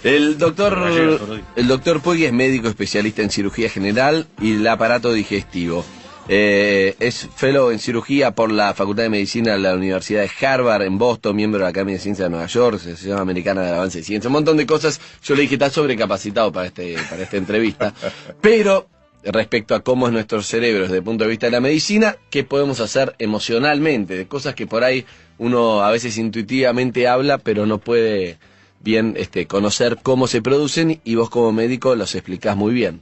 El doctor Puig es médico especialista en cirugía general y el aparato digestivo. Es fellow en cirugía por la Facultad de Medicina de la Universidad de Harvard en Boston, miembro de la Academia de Ciencias de Nueva York, Asociación Americana de Avance de Ciencia, un montón de cosas. Yo le dije, está sobrecapacitado para esta entrevista. Pero, respecto a cómo es nuestro cerebro desde el punto de vista de la medicina, ¿qué podemos hacer emocionalmente? De cosas que por ahí uno a veces intuitivamente habla, pero no puede bien conocer cómo se producen, y vos como médico los explicás muy bien.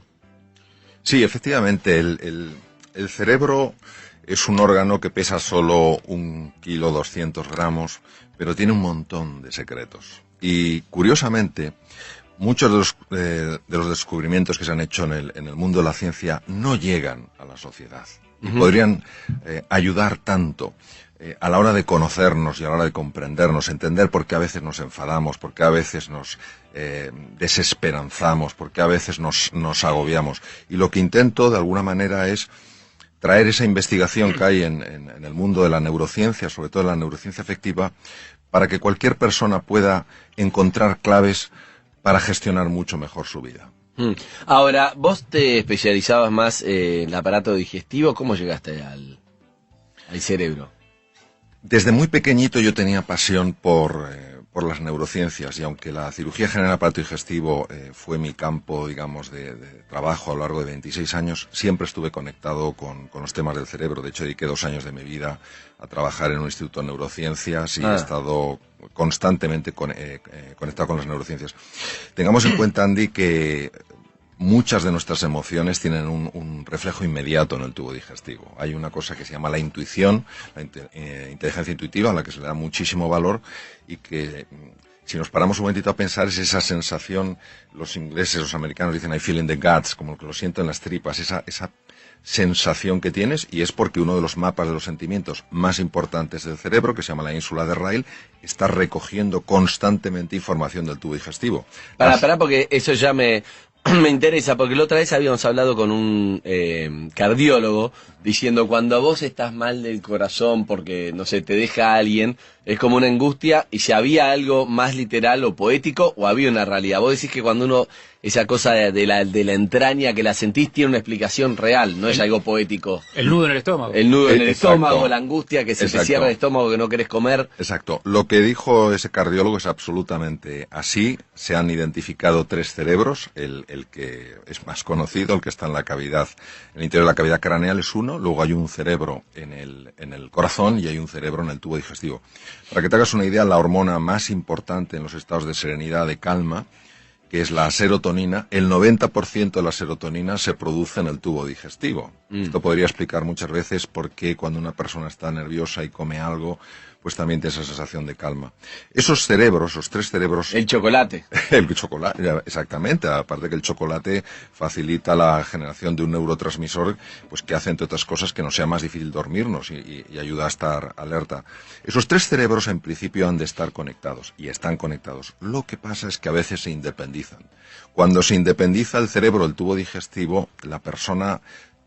Sí, efectivamente, el cerebro es un órgano que pesa solo 1,2 kg, pero tiene un montón de secretos. Y curiosamente, muchos de los descubrimientos que se han hecho en el mundo de la ciencia no llegan a la sociedad. Y podrían ayudar tanto a la hora de conocernos y a la hora de comprendernos, entender por qué a veces nos enfadamos, por qué a veces nos desesperanzamos, por qué a veces nos agobiamos. Y lo que intento, de alguna manera, es traer esa investigación que hay en el mundo de la neurociencia, sobre todo en la neurociencia afectiva, para que cualquier persona pueda encontrar claves para gestionar mucho mejor su vida. Ahora, vos te especializabas más en el aparato digestivo. ¿Cómo llegaste al cerebro? Desde muy pequeñito yo tenía pasión por las neurociencias, y aunque la cirugía general del aparato digestivo fue mi campo, digamos, de trabajo a lo largo de 26 años, siempre estuve conectado con los temas del cerebro. De hecho, dediqué 2 años de mi vida a trabajar en un instituto de neurociencias y he estado constantemente conectado con las neurociencias. Tengamos en cuenta, Andy, que muchas de nuestras emociones tienen un reflejo inmediato en el tubo digestivo. Hay una cosa que se llama la intuición, la inteligencia intuitiva, a la que se le da muchísimo valor, y que, si nos paramos un momentito a pensar, es esa sensación, los ingleses, los americanos dicen I feel in the guts, como que lo siento en las tripas, esa sensación que tienes, y es porque uno de los mapas de los sentimientos más importantes del cerebro, que se llama la ínsula de Ryle, está recogiendo constantemente información del tubo digestivo. Pará, porque eso ya me interesa, porque la otra vez habíamos hablado con un cardiólogo diciendo, cuando vos estás mal del corazón porque, no sé, te deja alguien, es como una angustia, y si había algo más literal o poético, o había una realidad. Vos decís que cuando uno, esa cosa de la entraña que la sentís, tiene una explicación real, no es algo poético. El nudo en el estómago. El nudo en el estómago, la angustia que se te cierra el estómago, que no querés comer. Exacto. Lo que dijo ese cardiólogo es absolutamente así. Se han identificado 3 cerebros. El que es más conocido, el que está en la cavidad, en el interior de la cavidad craneal, es uno. Luego hay un cerebro en el corazón y hay un cerebro en el tubo digestivo. Para que te hagas una idea, la hormona más importante en los estados de serenidad, de calma, que es la serotonina, el 90% de la serotonina se produce en el tubo digestivo. Esto podría explicar muchas veces por qué cuando una persona está nerviosa y come algo, pues también tiene esa sensación de calma. Esos cerebros, esos 3 cerebros... El chocolate. El chocolate, exactamente. Aparte que el chocolate facilita la generación de un neurotransmisor, pues que hace, entre otras cosas, que nos sea más difícil dormirnos y ayuda a estar alerta. Esos 3 cerebros, en principio, han de estar conectados, y están conectados. Lo que pasa es que a veces se independizan. Cuando se independiza el cerebro del tubo digestivo, la persona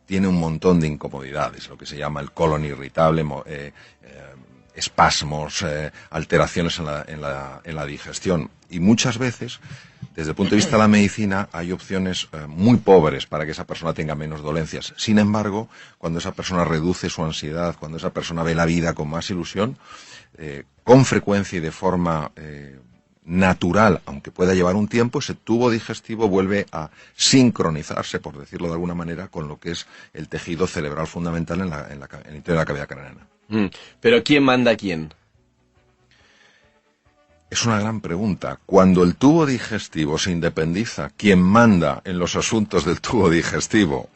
tiene un montón de incomodidades, lo que se llama el colon irritable, espasmos, alteraciones en la digestión. Y muchas veces, desde el punto de vista de la medicina, hay opciones muy pobres para que esa persona tenga menos dolencias. Sin embargo, cuando esa persona reduce su ansiedad, cuando esa persona ve la vida con más ilusión, con frecuencia y de forma natural, aunque pueda llevar un tiempo, ese tubo digestivo vuelve a sincronizarse, por decirlo de alguna manera, con lo que es el tejido cerebral fundamental en el interior de la cavidad craneana. Pero ¿quién manda a quién? Es una gran pregunta. Cuando el tubo digestivo se independiza, quien manda en los asuntos del tubo digestivo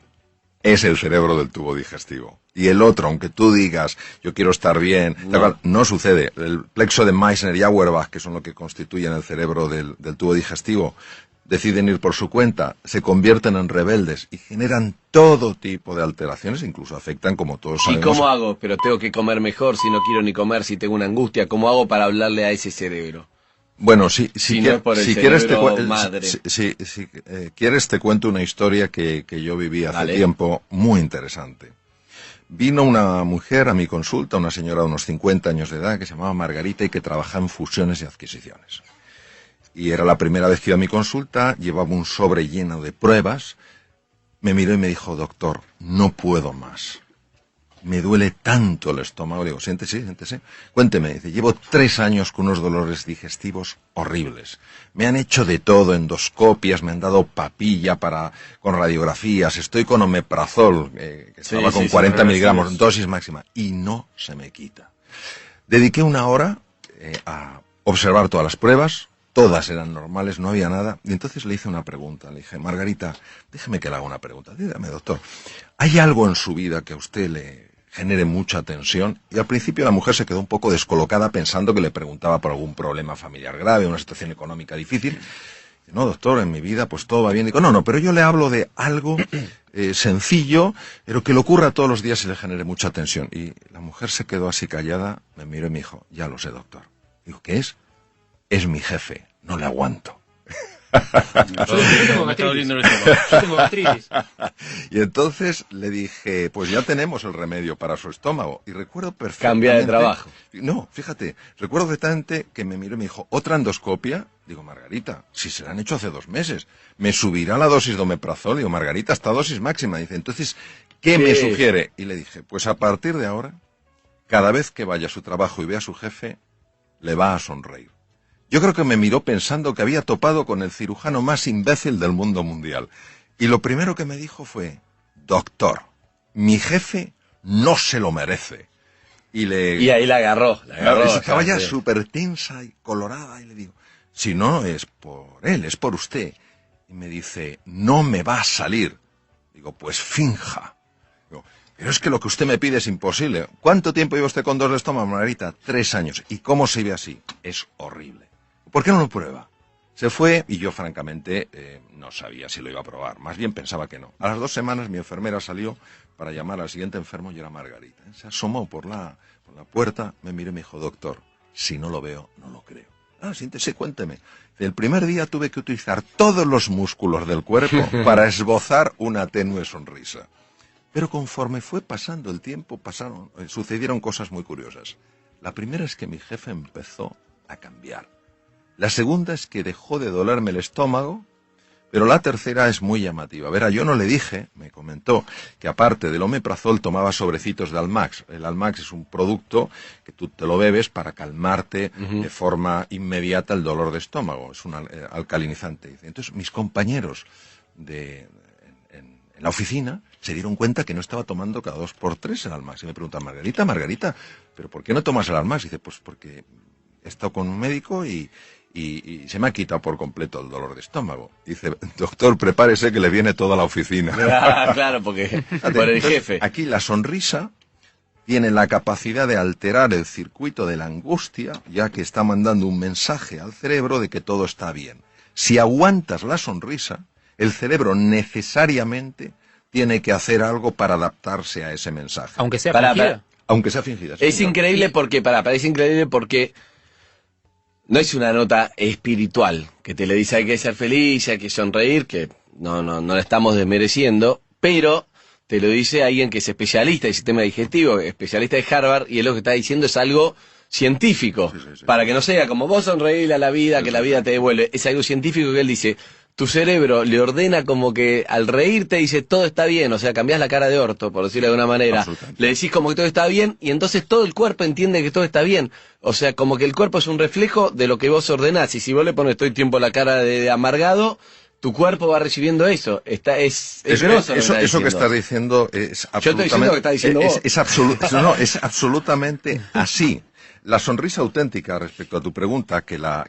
es el cerebro del tubo digestivo. Y el otro, aunque tú digas, yo quiero estar bien, no sucede. El plexo de Meissner y Auerbach, que son lo que constituyen el cerebro del tubo digestivo, deciden ir por su cuenta, se convierten en rebeldes y generan todo tipo de alteraciones, incluso afectan, como todos sabemos. ¿Y cómo hago? Pero tengo que comer mejor, si no quiero ni comer, si tengo una angustia. ¿Cómo hago para hablarle a ese cerebro? Bueno, si quieres te cuento una historia que yo viví hace tiempo, muy interesante. Vino una mujer a mi consulta, una señora de unos 50 años de edad, que se llamaba Margarita y que trabajaba en fusiones y adquisiciones. Y era la primera vez que iba a mi consulta, llevaba un sobre lleno de pruebas, me miró y me dijo, doctor, no puedo más. Me duele tanto el estómago. Le digo, siéntese, siéntese. Cuénteme. Dice, llevo 3 años con unos dolores digestivos horribles. Me han hecho de todo, endoscopias, me han dado papilla con radiografías, estoy con omeprazol, que estaba con 40 miligramos, dosis máxima, y no se me quita. Dediqué 1 hora a observar todas las pruebas, todas eran normales, no había nada, y entonces le hice una pregunta. Le dije, Margarita, déjeme que le haga una pregunta. Dígame, doctor, ¿hay algo en su vida que a usted le genere mucha tensión? Y al principio la mujer se quedó un poco descolocada pensando que le preguntaba por algún problema familiar grave, una situación económica difícil. No, doctor, en mi vida pues todo va bien. Digo, no, pero yo le hablo de algo sencillo, pero que le ocurra todos los días y le genere mucha tensión. Y la mujer se quedó así callada, me miró y me dijo, ya lo sé, doctor. Digo, ¿qué es? Es mi jefe, no le aguanto. Yo tengo gastritis. Y entonces le dije, pues ya tenemos el remedio para su estómago. Y recuerdo perfectamente... Cambia de trabajo. No, fíjate, recuerdo perfectamente que me miró y me dijo, ¿otra endoscopia? Digo, Margarita, si se la han hecho hace 2 meses, ¿me subirá la dosis de omeprazol? Digo, Margarita, hasta dosis máxima. Dice, entonces, ¿qué me sugiere? Y le dije, pues a partir de ahora, cada vez que vaya a su trabajo y vea a su jefe, le va a sonreír. Yo creo que me miró pensando que había topado con el cirujano más imbécil del mundo mundial. Y lo primero que me dijo fue, doctor, mi jefe no se lo merece. Y ahí la agarró. Estaba ya súper tensa y colorada y le digo, si no es por él, es por usted. Y me dice, no me va a salir. Digo, pues finja. Digo, pero es que lo que usted me pide es imposible. ¿Cuánto tiempo lleva usted con dolor de estómago, Margarita? 3 años. ¿Y cómo se ve así? Es horrible. ¿Por qué no lo prueba? Se fue y yo, francamente, no sabía si lo iba a probar. Más bien pensaba que no. A las 2 semanas mi enfermera salió para llamar al siguiente enfermo y era Margarita. Se asomó por la puerta, me miró y me dijo, doctor, si no lo veo, no lo creo. Ah, siéntese, cuénteme. El primer día tuve que utilizar todos los músculos del cuerpo para esbozar una tenue sonrisa. Pero conforme fue pasando el tiempo, sucedieron cosas muy curiosas. La primera es que mi jefe empezó a cambiar. La segunda es que dejó de dolerme el estómago, pero la tercera es muy llamativa. Verá, yo no le dije, me comentó, que aparte del omeprazol tomaba sobrecitos de Almax. El Almax es un producto que tú te lo bebes para calmarte de forma inmediata el dolor de estómago. Es un alcalinizante. Entonces, mis compañeros en la oficina se dieron cuenta que no estaba tomando cada 2 por 3 el Almax. Y me preguntan, Margarita, ¿pero por qué no tomas el Almax? Y dice, pues porque he estado con un médico y se me ha quitado por completo el dolor de estómago. Dice, doctor, prepárese que le viene toda la oficina. Claro, porque por el jefe. Aquí la sonrisa tiene la capacidad de alterar el circuito de la angustia, ya que está mandando un mensaje al cerebro de que todo está bien. Si aguantas la sonrisa, el cerebro necesariamente tiene que hacer algo para adaptarse a ese mensaje. Aunque sea fingida. Aunque sea fingida. Es increíble porque, parece increíble porque no es una nota espiritual que te le dice hay que ser feliz, hay que sonreír, que no la estamos desmereciendo, pero te lo dice alguien que es especialista del sistema digestivo, especialista de Harvard, y él lo que está diciendo es algo científico, para que no sea como vos sonreírle a la vida, que la vida te devuelve, es algo científico que él dice. Tu cerebro le ordena como que al reírte dice todo está bien, o sea, cambiás la cara de orto, por decirlo de alguna manera. Le decís como que todo está bien y entonces todo el cuerpo entiende que todo está bien. O sea, como que el cuerpo es un reflejo de lo que vos ordenás. Y si vos le pones todo el tiempo la cara de amargado, tu cuerpo va recibiendo eso. Es grosso eso que estás diciendo es absolutamente... Yo estoy diciendo lo que estás diciendo vos. Es absolutamente así. La sonrisa auténtica, respecto a tu pregunta, que la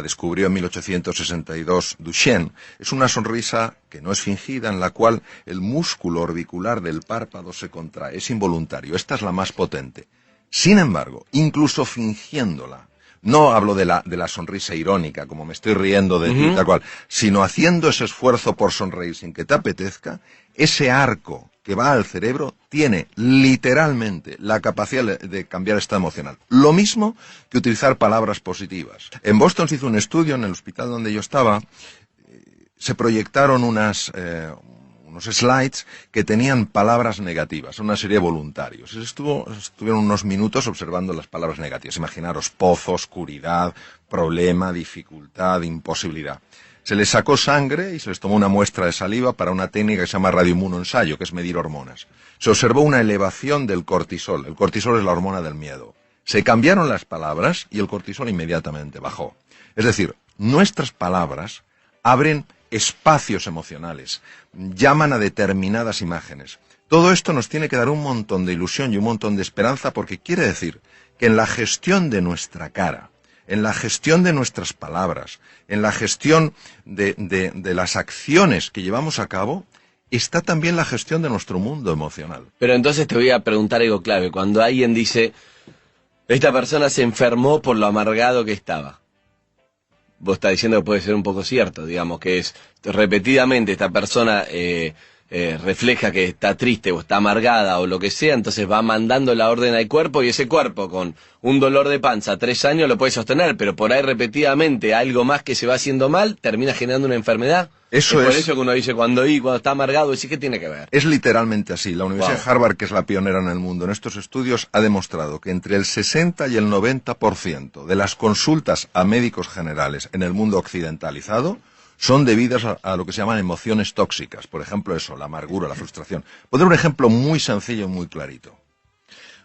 descubrió en 1862 Duchenne, es una sonrisa que no es fingida, en la cual el músculo orbicular del párpado se contrae, es involuntario. Esta es la más potente. Sin embargo, incluso fingiéndola, no hablo de la sonrisa irónica, como me estoy riendo de ti, tal cual, sino haciendo ese esfuerzo por sonreír sin que te apetezca, ese arco que va al cerebro tiene literalmente la capacidad de cambiar estado emocional. Lo mismo que utilizar palabras positivas. En Boston se hizo un estudio, en el hospital donde yo estaba, se proyectaron unas unos slides que tenían palabras negativas, una serie de voluntarios. Estuvieron unos minutos observando las palabras negativas. Imaginaros, pozo, oscuridad, problema, dificultad, imposibilidad. Se les sacó sangre y se les tomó una muestra de saliva para una técnica que se llama radioinmunoensayo, que es medir hormonas. Se observó una elevación del cortisol. El cortisol es la hormona del miedo. Se cambiaron las palabras y el cortisol inmediatamente bajó. Es decir, nuestras palabras abren espacios emocionales, llaman a determinadas imágenes. Todo esto nos tiene que dar un montón de ilusión y un montón de esperanza, porque quiere decir que en la gestión de nuestra cara, en la gestión de nuestras palabras, en la gestión de las acciones que llevamos a cabo, está también la gestión de nuestro mundo emocional. Pero entonces te voy a preguntar algo clave. Cuando alguien dice, esta persona se enfermó por lo amargado que estaba, vos estás diciendo que puede ser un poco cierto, digamos, que es repetidamente esta persona refleja que está triste o está amargada o lo que sea, entonces va mandando la orden al cuerpo y ese cuerpo con un dolor de panza 3 años lo puede sostener, pero por ahí repetidamente algo más que se va haciendo mal termina generando una enfermedad. Eso es por eso que uno dice cuando está amargado, ¿sí? ¿Qué tiene que ver? Es literalmente así. La Universidad de Harvard, que es la pionera en el mundo en estos estudios, ha demostrado que entre el 60 y el 90% de las consultas a médicos generales en el mundo occidentalizado son debidas a lo que se llaman emociones tóxicas. Por ejemplo, eso, la amargura, la frustración. Pondré un ejemplo muy sencillo y muy clarito.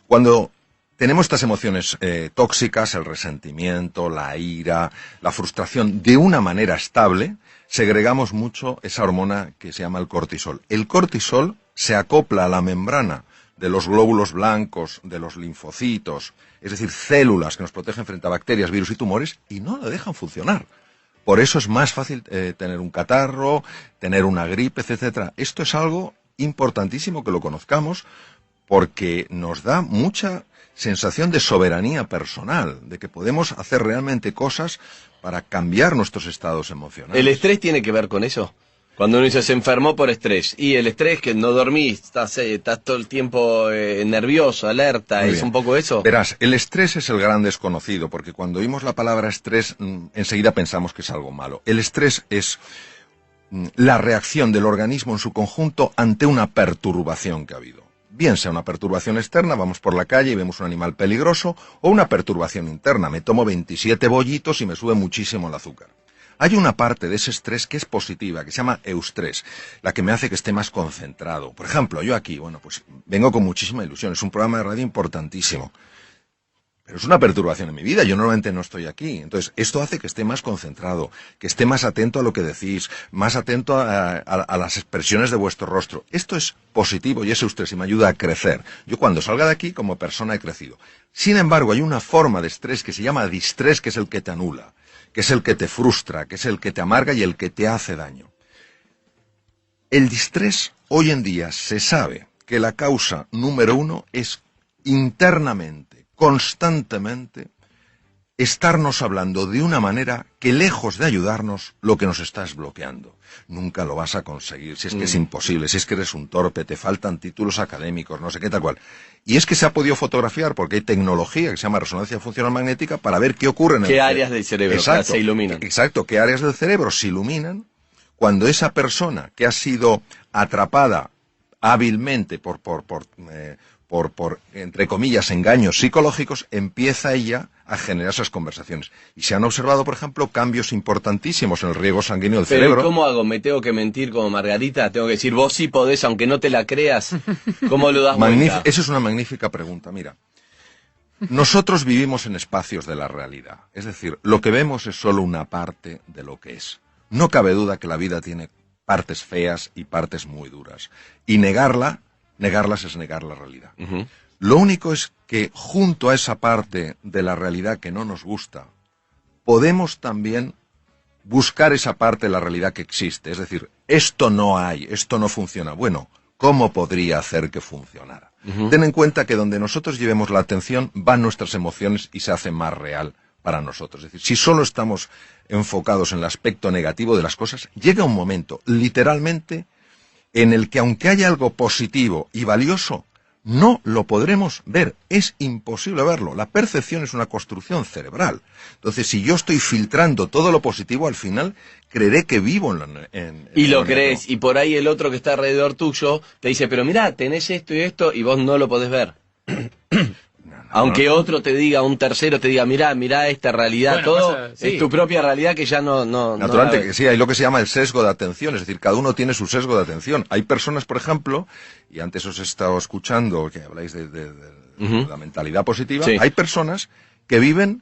Cuando tenemos estas emociones tóxicas, el resentimiento, la ira, la frustración, de una manera estable, segregamos mucho esa hormona que se llama el cortisol. El cortisol se acopla a la membrana de los glóbulos blancos, de los linfocitos, es decir, células que nos protegen frente a bacterias, virus y tumores, y no la dejan funcionar. Por eso es más fácil tener un catarro, tener una gripe, etcétera. Esto es algo importantísimo que lo conozcamos, porque nos da mucha sensación de soberanía personal, de que podemos hacer realmente cosas para cambiar nuestros estados emocionales. ¿El estrés tiene que ver con eso? Cuando uno dice se enfermó por estrés, y el estrés que no dormís, estás todo el tiempo nervioso, alerta, Muy ¿es bien. un poco eso? Verás, el estrés es el gran desconocido, porque cuando oímos la palabra estrés, enseguida pensamos que es algo malo. El estrés es la reacción del organismo en su conjunto ante una perturbación que ha habido. Bien sea una perturbación externa, vamos por la calle y vemos un animal peligroso, o una perturbación interna, me tomo 27 bollitos y me sube muchísimo el azúcar. Hay una parte de ese estrés que es positiva, que se llama eustrés, la que me hace que esté más concentrado. Por ejemplo, yo aquí, pues vengo con muchísima ilusión, es un programa de radio importantísimo. Pero es una perturbación en mi vida, yo normalmente no estoy aquí. Entonces, esto hace que esté más concentrado, que esté más atento a lo que decís, más atento a las expresiones de vuestro rostro. Esto es positivo y es eustrés y me ayuda a crecer. Yo cuando salga de aquí, como persona he crecido. Sin embargo, hay una forma de estrés que se llama distrés, que es el que te anula, que es el que te frustra, que es el que te amarga y el que te hace daño. El distrés, hoy en día, se sabe que la causa número 1 es internamente, constantemente, estarnos hablando de una manera que, lejos de ayudarnos, lo que nos está es bloqueando. Nunca lo vas a conseguir, si es que es imposible, si es que eres un torpe, te faltan títulos académicos, no sé qué tal cual. Y es que se ha podido fotografiar, porque hay tecnología que se llama resonancia funcional magnética, para ver qué ocurre en el cerebro. ¿Qué áreas del cerebro Exacto, se iluminan? Exacto, qué áreas del cerebro se iluminan cuando esa persona que ha sido atrapada hábilmente por entre comillas, engaños psicológicos, empieza ella a generar esas conversaciones. Y se han observado, por ejemplo, cambios importantísimos en el riego sanguíneo del cerebro. Pero ¿cómo hago? ¿Me tengo que mentir como Margarita? ¿Tengo que decir, vos sí podés, aunque no te la creas? ¿Cómo lo das vuelta? Esa es una magnífica pregunta. Mira, nosotros vivimos en espacios de la realidad. Es decir, lo que vemos es solo una parte de lo que es. No cabe duda que la vida tiene partes feas y partes muy duras. Y negarlas es negar la realidad. Lo único es que junto a esa parte de la realidad que no nos gusta, podemos también buscar esa parte de la realidad que existe. Es decir, esto no hay, esto no funciona. Bueno, ¿cómo podría hacer que funcionara? Ten en cuenta que donde nosotros llevemos la atención van nuestras emociones y se hace más real para nosotros. Es decir, si solo estamos enfocados en el aspecto negativo de las cosas, llega un momento, literalmente, en el que aunque haya algo positivo y valioso, no lo podremos ver, es imposible verlo. La percepción es una construcción cerebral. Entonces, si yo estoy filtrando todo lo positivo, al final creeré que vivo y lo crees, y por ahí el otro que está alrededor tuyo te dice, pero mirá, tenés esto y esto, y vos no lo podés ver. Aunque otro te diga, un tercero te diga, mirá esta realidad, bueno, todo sí. Es tu propia realidad que ya no Naturalmente que sí, hay lo que se llama el sesgo de atención, es decir, cada uno tiene su sesgo de atención. Hay personas, por ejemplo, y antes os he estado escuchando que habláis de la mentalidad positiva, sí. Hay personas que viven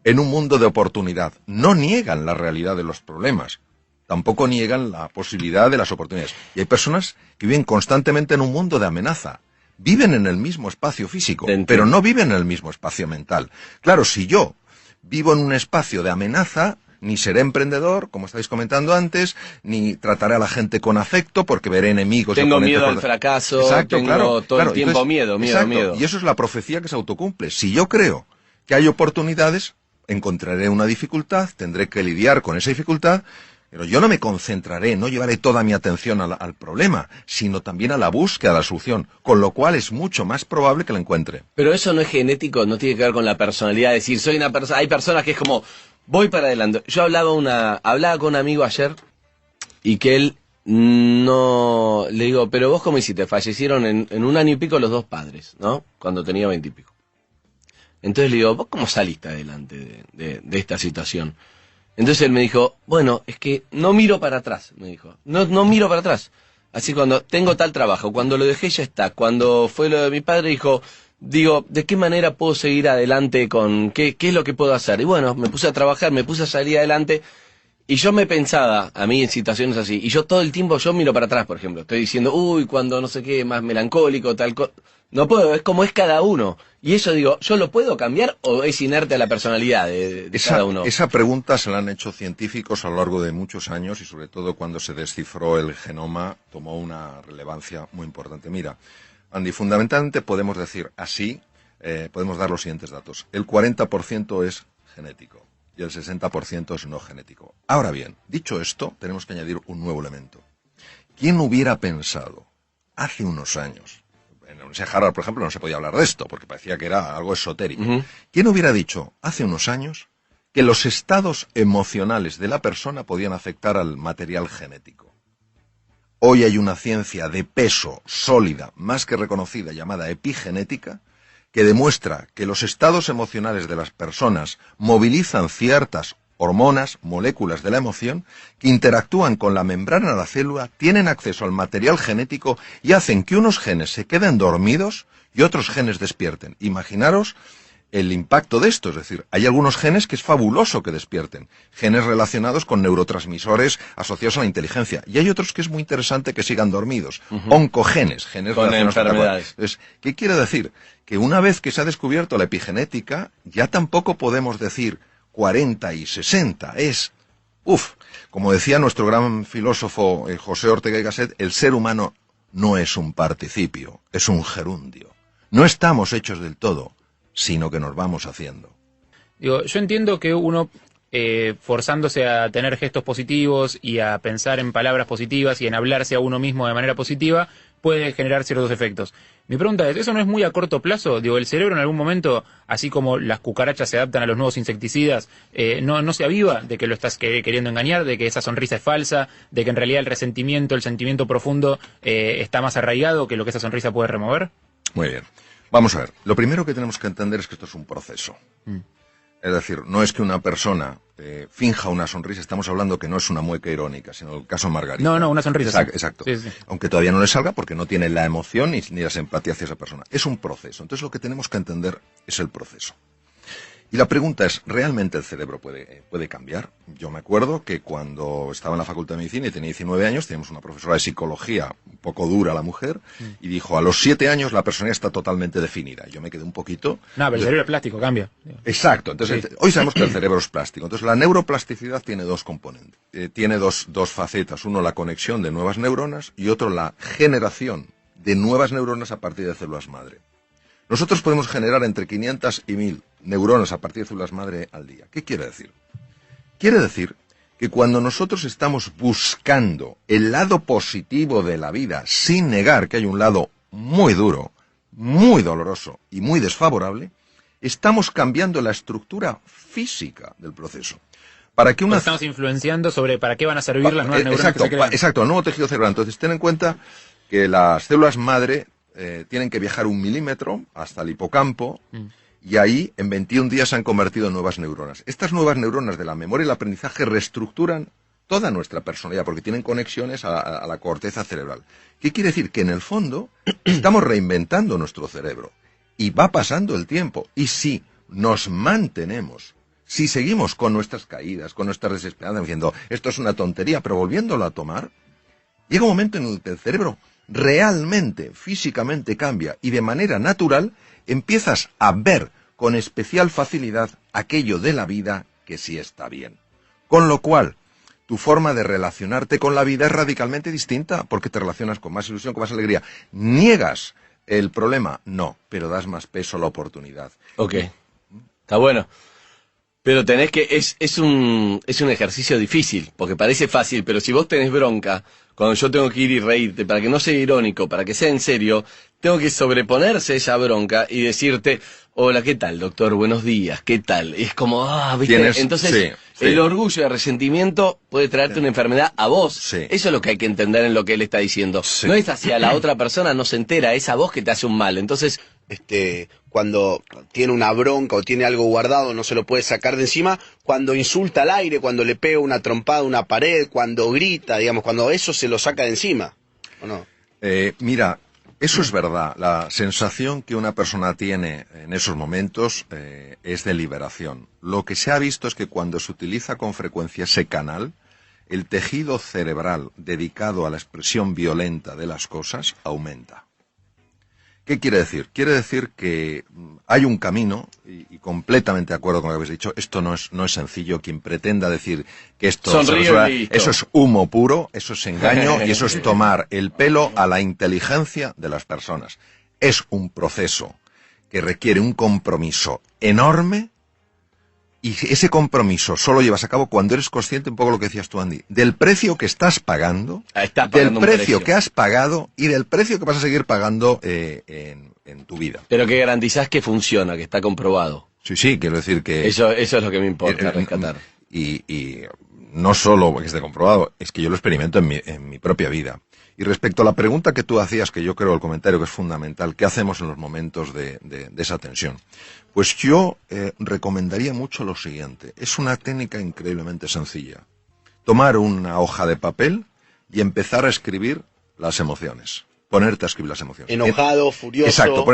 en un mundo de oportunidad, no niegan la realidad de los problemas, tampoco niegan la posibilidad de las oportunidades. Y hay personas que viven constantemente en un mundo de amenaza. Viven en el mismo espacio físico, pero no viven en el mismo espacio mental. Claro, si yo vivo en un espacio de amenaza, ni seré emprendedor, como estáis comentando antes, ni trataré a la gente con afecto, porque veré enemigos. Tengo miedo al fracaso, exacto, tengo todo el tiempo miedo. Y eso es la profecía que se autocumple. Si yo creo que hay oportunidades, encontraré una dificultad, tendré que lidiar con esa dificultad, pero yo no me concentraré, no llevaré toda mi atención al problema, sino también a la búsqueda de la solución, con lo cual es mucho más probable que la encuentre. Pero eso no es genético, no tiene que ver con la personalidad, es decir, soy una persona, hay personas que es como, voy para adelante. Yo hablaba con un amigo ayer, y que él no, le digo, pero vos cómo hiciste, fallecieron en un año y pico los dos padres, ¿no? Cuando tenía 20 y pico. Entonces le digo, ¿vos cómo saliste adelante de esta situación? Entonces él me dijo, bueno, es que no miro para atrás, me dijo. No miro para atrás. Así cuando tengo tal trabajo, cuando lo dejé ya está. Cuando fue lo de mi padre, digo, ¿de qué manera puedo seguir adelante con qué es lo que puedo hacer? Y bueno, me puse a trabajar, me puse a salir adelante. Y yo me pensaba, a mí en situaciones así, y yo todo el tiempo yo miro para atrás, por ejemplo. Estoy diciendo, cuando no sé qué, más melancólico, tal cosa. No puedo, es como es cada uno. Y eso digo, ¿yo lo puedo cambiar o es inerte a la personalidad de cada uno? Esa pregunta se la han hecho científicos a lo largo de muchos años y sobre todo cuando se descifró el genoma tomó una relevancia muy importante. Mira, Andy, fundamentalmente podemos decir así, podemos dar los siguientes datos. El 40% es genético y el 60% es no genético. Ahora bien, dicho esto, tenemos que añadir un nuevo elemento. ¿Quién hubiera pensado hace unos años? En la Universidad de Harvard, por ejemplo, no se podía hablar de esto, porque parecía que era algo esotérico. ¿Quién hubiera dicho hace unos años que los estados emocionales de la persona podían afectar al material genético? Hoy hay una ciencia de peso sólida, más que reconocida, llamada epigenética, que demuestra que los estados emocionales de las personas movilizan ciertas hormonas, moléculas de la emoción, que interactúan con la membrana de la célula, tienen acceso al material genético y hacen que unos genes se queden dormidos y otros genes despierten. Imaginaros el impacto de esto, es decir, hay algunos genes que es fabuloso que despierten, genes relacionados con neurotransmisores asociados a la inteligencia, y hay otros que es muy interesante que sigan dormidos, oncogenes, genes con relacionados enfermedades. Entonces, ¿qué quiere decir? Que una vez que se ha descubierto la epigenética, ya tampoco podemos decir 40 y 60, como decía nuestro gran filósofo José Ortega y Gasset, el ser humano no es un participio, es un gerundio. No estamos hechos del todo, sino que nos vamos haciendo. Digo, yo entiendo que uno, forzándose a tener gestos positivos y a pensar en palabras positivas y en hablarse a uno mismo de manera positiva, puede generar ciertos efectos. Mi pregunta es, ¿eso no es muy a corto plazo? Digo, el cerebro en algún momento, así como las cucarachas se adaptan a los nuevos insecticidas, no se aviva de que lo estás queriendo engañar, de que esa sonrisa es falsa, de que en realidad el resentimiento, el sentimiento profundo está más arraigado que lo que esa sonrisa puede remover. Muy bien. Vamos a ver. Lo primero que tenemos que entender es que esto es un proceso. Es decir, no es que una persona finja una sonrisa, estamos hablando que no es una mueca irónica, sino el caso Margarita. No, una sonrisa. Exacto. Sí. Aunque todavía no le salga porque no tiene la emoción ni la simpatía hacia esa persona. Es un proceso. Entonces lo que tenemos que entender es el proceso. Y la pregunta es, ¿realmente el cerebro puede cambiar? Yo me acuerdo que cuando estaba en la Facultad de Medicina y tenía 19 años, teníamos una profesora de psicología, un poco dura la mujer, y dijo, a los 7 años la personalidad está totalmente definida. Yo me quedé un poquito... No, pero el cerebro es plástico, cambia. Exacto. Entonces, hoy sabemos que el cerebro es plástico. Entonces, la neuroplasticidad tiene dos componentes. Tiene dos facetas. Uno, la conexión de nuevas neuronas, y otro, la generación de nuevas neuronas a partir de células madre. Nosotros podemos generar entre 500 y 1000 neuronas a partir de células madre al día. ¿Qué quiere decir? Quiere decir que cuando nosotros estamos buscando el lado positivo de la vida, sin negar que hay un lado muy duro, muy doloroso y muy desfavorable, estamos cambiando la estructura física del proceso. Para que una... Estamos influenciando sobre para qué van a servir las nuevas neuronas que se crean. Exacto, el nuevo tejido cerebral. Entonces, ten en cuenta que las células madre tienen que viajar 1 milímetro hasta el hipocampo, y ahí en 21 días se han convertido en nuevas neuronas. Estas nuevas neuronas de la memoria y el aprendizaje reestructuran toda nuestra personalidad, porque tienen conexiones a la corteza cerebral. ¿Qué quiere decir? Que en el fondo estamos reinventando nuestro cerebro, y va pasando el tiempo, y si nos mantenemos, si seguimos con nuestras caídas, con nuestras desesperanzas, diciendo, esto es una tontería, pero volviéndolo a tomar, llega un momento en el que el cerebro realmente, físicamente cambia, y de manera natural empiezas a ver con especial facilidad aquello de la vida que sí está bien. Con lo cual, tu forma de relacionarte con la vida es radicalmente distinta, porque te relacionas con más ilusión, con más alegría. ¿Niegas el problema? No, pero das más peso a la oportunidad. Ok, está bueno. Pero tenés que, es un ejercicio difícil, porque parece fácil, pero si vos tenés bronca, cuando yo tengo que ir y reírte, para que no sea irónico, para que sea en serio, tengo que sobreponerse esa bronca y decirte, hola, ¿qué tal, doctor? Buenos días, ¿qué tal? Y es como, ¿viste? Entonces, sí. El orgullo y el resentimiento puede traerte una enfermedad a vos. Sí. Eso es lo que hay que entender en lo que él está diciendo. Sí. No es hacia la otra persona, no se entera, es a vos que te hace un mal. Entonces, cuando tiene una bronca o tiene algo guardado, no se lo puede sacar de encima, cuando insulta al aire, cuando le pega una trompada a una pared, cuando grita, digamos, cuando eso se lo saca de encima, ¿o no? Mira, eso es verdad. La sensación que una persona tiene en esos momentos es de liberación. Lo que se ha visto es que cuando se utiliza con frecuencia ese canal, el tejido cerebral dedicado a la expresión violenta de las cosas aumenta. ¿Qué quiere decir? Quiere decir que hay un camino, y completamente de acuerdo con lo que habéis dicho, esto no es sencillo. Quien pretenda decir que esto eso es humo puro, eso es engaño, y eso es tomar el pelo a la inteligencia de las personas. Es un proceso que requiere un compromiso enorme, y ese compromiso solo llevas a cabo cuando eres consciente, un poco lo que decías tú, Andy, del precio que estás pagando, del precio que has pagado y del precio que vas a seguir pagando en tu vida. Pero que garantizás que funciona, que está comprobado. Sí, quiero decir que... Eso es lo que me importa rescatar. Y no solo que esté comprobado, es que yo lo experimento en mi propia vida. Y respecto a la pregunta que tú hacías, que yo creo el comentario que es fundamental, ¿qué hacemos en los momentos de esa tensión? Pues yo recomendaría mucho lo siguiente. Es una técnica increíblemente sencilla. Tomar una hoja de papel y empezar a escribir las emociones. Ponerte a escribir las emociones. Enojado, furioso. Exacto,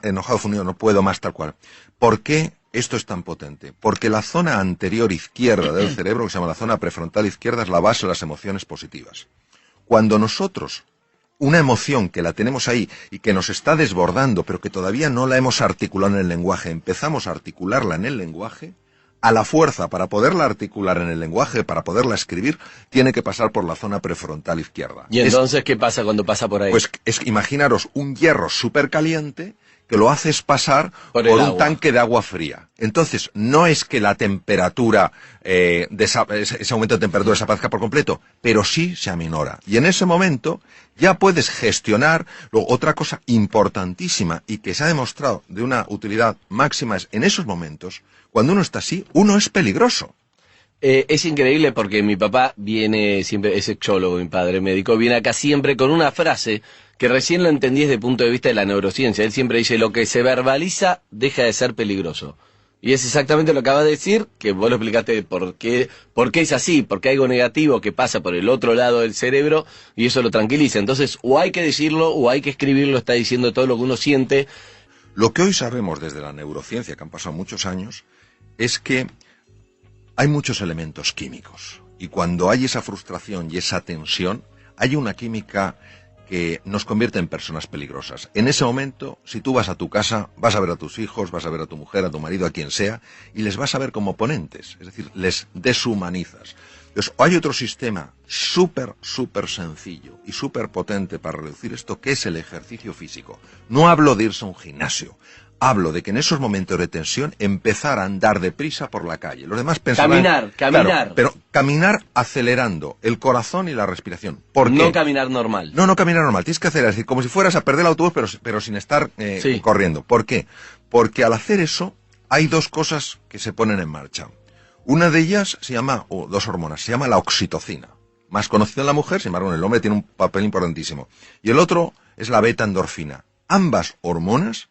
enojado, furioso, no puedo más, tal cual. ¿Por qué esto es tan potente? Porque la zona anterior izquierda del cerebro, que se llama la zona prefrontal izquierda, es la base de las emociones positivas. Cuando nosotros, una emoción que la tenemos ahí y que nos está desbordando, pero que todavía no la hemos articulado en el lenguaje, empezamos a articularla en el lenguaje, a la fuerza para poderla articular en el lenguaje, para poderla escribir, tiene que pasar por la zona prefrontal izquierda. ¿Y entonces qué pasa cuando pasa por ahí? Pues imaginaros un hierro súper caliente que lo haces pasar por un tanque de agua fría. Entonces, no es que la temperatura, ese aumento de temperatura desaparezca por completo, pero sí se aminora. Y en ese momento ya puedes gestionar. Luego, otra cosa importantísima y que se ha demostrado de una utilidad máxima es, en esos momentos, cuando uno está así, uno es peligroso. Es increíble porque mi papá viene siempre, es sexólogo, mi padre médico, viene acá siempre con una frase que recién lo entendí desde el punto de vista de la neurociencia. Él siempre dice, lo que se verbaliza deja de ser peligroso. Y es exactamente lo que acabas de decir, que vos lo explicaste por qué es así, porque hay algo negativo que pasa por el otro lado del cerebro y eso lo tranquiliza. Entonces, o hay que decirlo o hay que escribirlo, está diciendo todo lo que uno siente. Lo que hoy sabemos desde la neurociencia, que han pasado muchos años, es que hay muchos elementos químicos. Y cuando hay esa frustración y esa tensión, hay una química que nos convierte en personas peligrosas. En ese momento, si tú vas a tu casa, vas a ver a tus hijos, vas a ver a tu mujer, a tu marido, a quien sea, y les vas a ver como oponentes, es decir, les deshumanizas. Entonces, hay otro sistema súper sencillo y súper potente para reducir esto, que es el ejercicio físico. No hablo de irse a un gimnasio, hablo de que en esos momentos de tensión empezar a andar deprisa por la calle. Los demás pensarán... Caminar. Claro, pero caminar acelerando el corazón y la respiración. ¿Por qué? No caminar normal. No caminar normal. Tienes que hacer, es decir, como si fueras a perder el autobús, pero sin estar corriendo. ¿Por qué? Porque al hacer eso hay dos cosas que se ponen en marcha. Una de ellas se llama, o dos hormonas, se llama la oxitocina. Más conocida en la mujer, sin embargo en el hombre tiene un papel importantísimo. Y el otro es la beta-endorfina. Ambas hormonas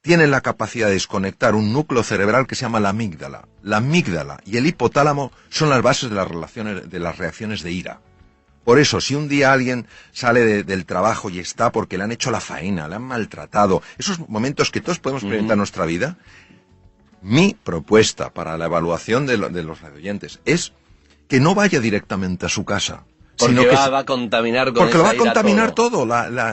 tienen la capacidad de desconectar un núcleo cerebral que se llama la amígdala. La amígdala y el hipotálamo son las bases de las reacciones de ira. Por eso, si un día alguien sale del trabajo y está porque le han hecho la faena, le han maltratado, esos momentos que todos podemos experimentar en nuestra vida, mi propuesta para la evaluación de los radioyentes es que no vaya directamente a su casa. Porque sino que va a contaminar con porque lo va a esa ira contaminar todo.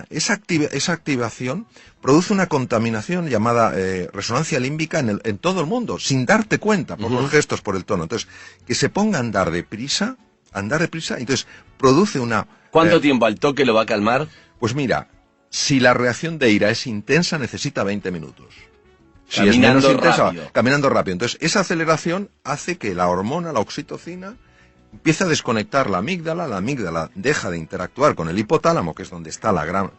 Esa activación produce una contaminación llamada resonancia límbica en todo el mundo, sin darte cuenta, por los gestos, por el tono. Entonces, que se ponga a andar deprisa, entonces produce una... ¿Cuánto tiempo al toque lo va a calmar? Pues mira, si la reacción de ira es intensa, necesita 20 minutos. Si Caminando es menos intensa, rápido. caminando rápido. Entonces, esa aceleración hace que la hormona, la oxitocina, empieza a desconectar la amígdala deja de interactuar con el hipotálamo, que es donde está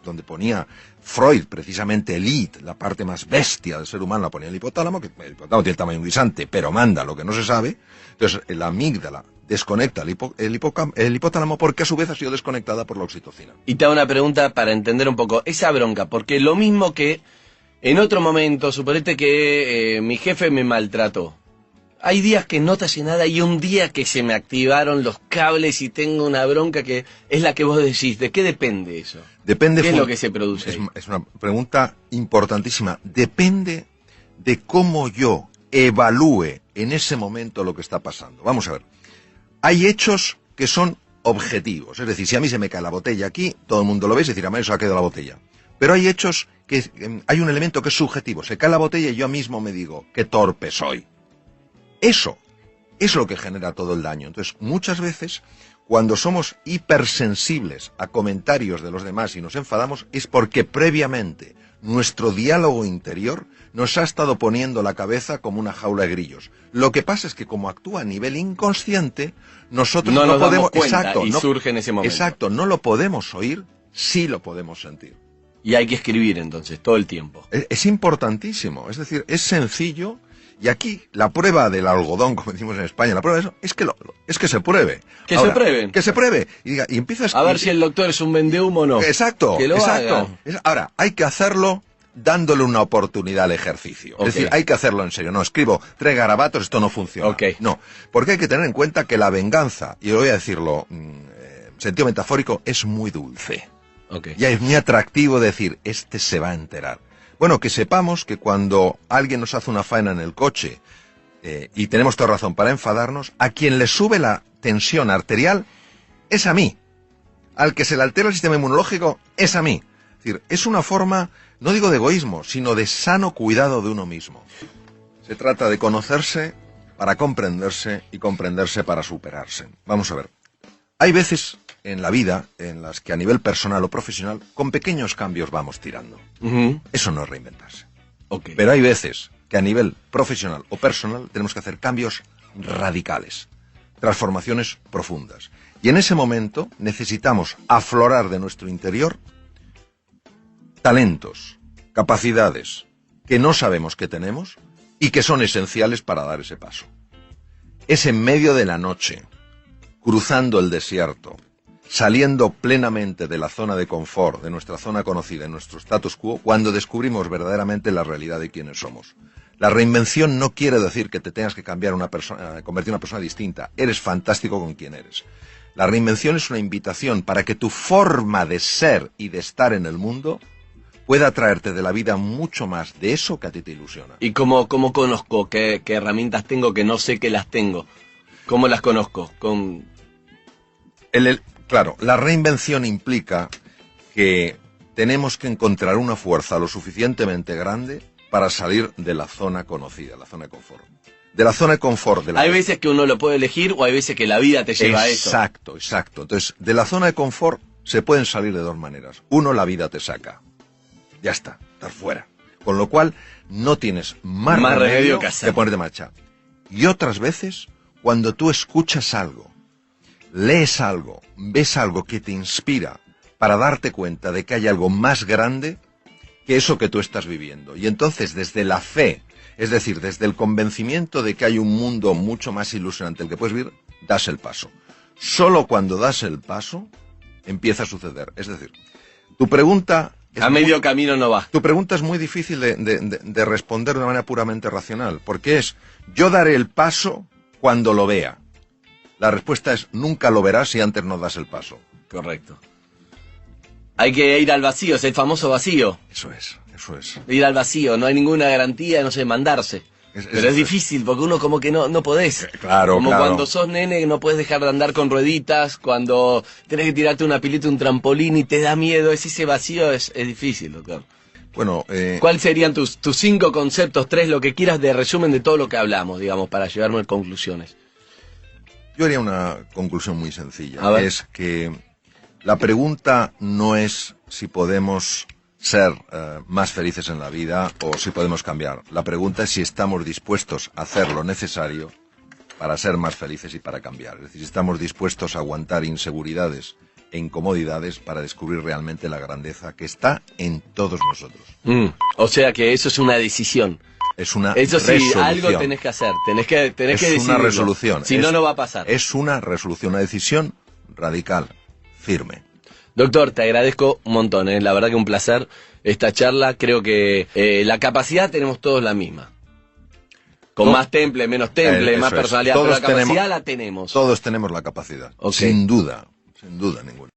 donde ponía Freud, precisamente el id, la parte más bestia del ser humano la ponía el hipotálamo, que el hipotálamo tiene el tamaño de un guisante, pero manda lo que no se sabe. Entonces la amígdala desconecta el hipotálamo porque a su vez ha sido desconectada por la oxitocina. Y te hago una pregunta para entender un poco esa bronca, porque lo mismo que en otro momento, suponete que mi jefe me maltrató. Hay días que no te hace nada y un día que se me activaron los cables y tengo una bronca que es la que vos decís. ¿De qué depende eso? Depende. ¿Qué es lo que se produce ahí? Es una pregunta importantísima. Depende de cómo yo evalúe en ese momento lo que está pasando. Vamos a ver. Hay hechos que son objetivos. Es decir, si a mí se me cae la botella aquí, todo el mundo lo ve y se decir, a mí se ha caído la botella. Pero hay hechos que hay un elemento que es subjetivo. Se cae la botella y yo mismo me digo, qué torpe soy. Eso es lo que genera todo el daño. Entonces, muchas veces, cuando somos hipersensibles a comentarios de los demás y nos enfadamos, es porque previamente nuestro diálogo interior nos ha estado poniendo la cabeza como una jaula de grillos. Lo que pasa es que como actúa a nivel inconsciente, nosotros no nos podemos... damos cuenta Exacto, y surge en ese momento. Exacto, no lo podemos oír, sí lo podemos sentir. Y hay que escribir entonces, todo el tiempo. Es importantísimo, es decir, es sencillo. Y aquí la prueba del algodón, como decimos en España, la prueba de eso es que se pruebe. Que Ahora, se prueben. Que se pruebe. Y empiezas A ver si el doctor es un vendehumo o no. Exacto, que lo exacto. haga. Ahora, hay que hacerlo dándole una oportunidad al ejercicio. Okay. Es decir, hay que hacerlo en serio. No, escribo 3 garabatos, esto no funciona. Okay. No, porque hay que tener en cuenta que la venganza, y voy a decirlo en sentido metafórico, es muy dulce. Okay. Ya es muy atractivo decir, este se va a enterar. Bueno, que sepamos que cuando alguien nos hace una faena en el coche, y tenemos toda razón para enfadarnos, a quien le sube la tensión arterial es a mí. Al que se le altera el sistema inmunológico es a mí. Es decir, es una forma, no digo de egoísmo, sino de sano cuidado de uno mismo. Se trata de conocerse para comprenderse y comprenderse para superarse. Vamos a ver. Hay veces en la vida en las que a nivel personal o profesional, con pequeños cambios vamos tirando. Eso no es reinventarse. Okay. Pero hay veces que a nivel profesional o personal tenemos que hacer cambios radicales, transformaciones profundas. Y en ese momento necesitamos aflorar de nuestro interior talentos, capacidades que no sabemos que tenemos y que son esenciales para dar ese paso. Es en medio de la noche, cruzando el desierto, saliendo plenamente de la zona de confort, de nuestra zona conocida, de nuestro status quo, cuando descubrimos verdaderamente la realidad de quiénes somos. La reinvención no quiere decir que te tengas que cambiar convertir en una persona distinta. Eres fantástico con quien eres. La reinvención es una invitación para que tu forma de ser y de estar en el mundo pueda traerte de la vida mucho más de eso que a ti te ilusiona. ¿Y cómo conozco qué herramientas tengo que no sé que las tengo? ¿Cómo las conozco? Claro, la reinvención implica que tenemos que encontrar una fuerza lo suficientemente grande para salir de la zona conocida, la zona de confort. De la zona de confort. Hay veces que uno lo puede elegir o hay veces que la vida te lleva a eso. Exacto, exacto. Entonces, de la zona de confort se pueden salir de dos maneras. Uno, la vida te saca. Ya está, estás fuera. Con lo cual, no tienes más remedio que ponerte en marcha. Y otras veces, cuando tú escuchas algo, lees algo, ves algo que te inspira para darte cuenta de que hay algo más grande que eso que tú estás viviendo. Y entonces, desde la fe, es decir, desde el convencimiento de que hay un mundo mucho más ilusionante el que puedes vivir, das el paso. Solo cuando das el paso, empieza a suceder. Es decir, tu pregunta... A medio camino no va. Tu pregunta es muy difícil de responder de una manera puramente racional, porque es, yo daré el paso cuando lo vea. La respuesta es, nunca lo verás si antes no das el paso. Correcto. Hay que ir al vacío, es el famoso vacío. Eso es. Ir al vacío, no hay ninguna garantía, no sé, mandarse. Pero es difícil, porque uno como que no podés. Claro, como claro. cuando sos nene no puedes dejar de andar con rueditas, cuando tenés que tirarte una pilita, un trampolín y te da miedo, ese vacío es difícil, doctor. Bueno, ¿cuáles serían tus 5 conceptos, 3, lo que quieras de resumen de todo lo que hablamos, digamos, para llevarnos a conclusiones? Yo haría una conclusión muy sencilla. A ver. Es que la pregunta no es si podemos ser más felices en la vida o si podemos cambiar. La pregunta es si estamos dispuestos a hacer lo necesario para ser más felices y para cambiar. Es decir, si estamos dispuestos a aguantar inseguridades e incomodidades para descubrir realmente la grandeza que está en todos nosotros. O sea que eso es una decisión. Es una Eso sí, resolución. algo tenés que hacer, tenés que Es decidirlo. una resolución. Si no, no va a pasar. Es una resolución, una decisión radical, firme. Doctor, te agradezco un montón, la verdad que un placer esta charla. Creo que la capacidad tenemos todos la misma. Con más temple, menos temple, más personalidad, pero la capacidad la tenemos. Todos tenemos la capacidad, Okay. sin duda ninguna.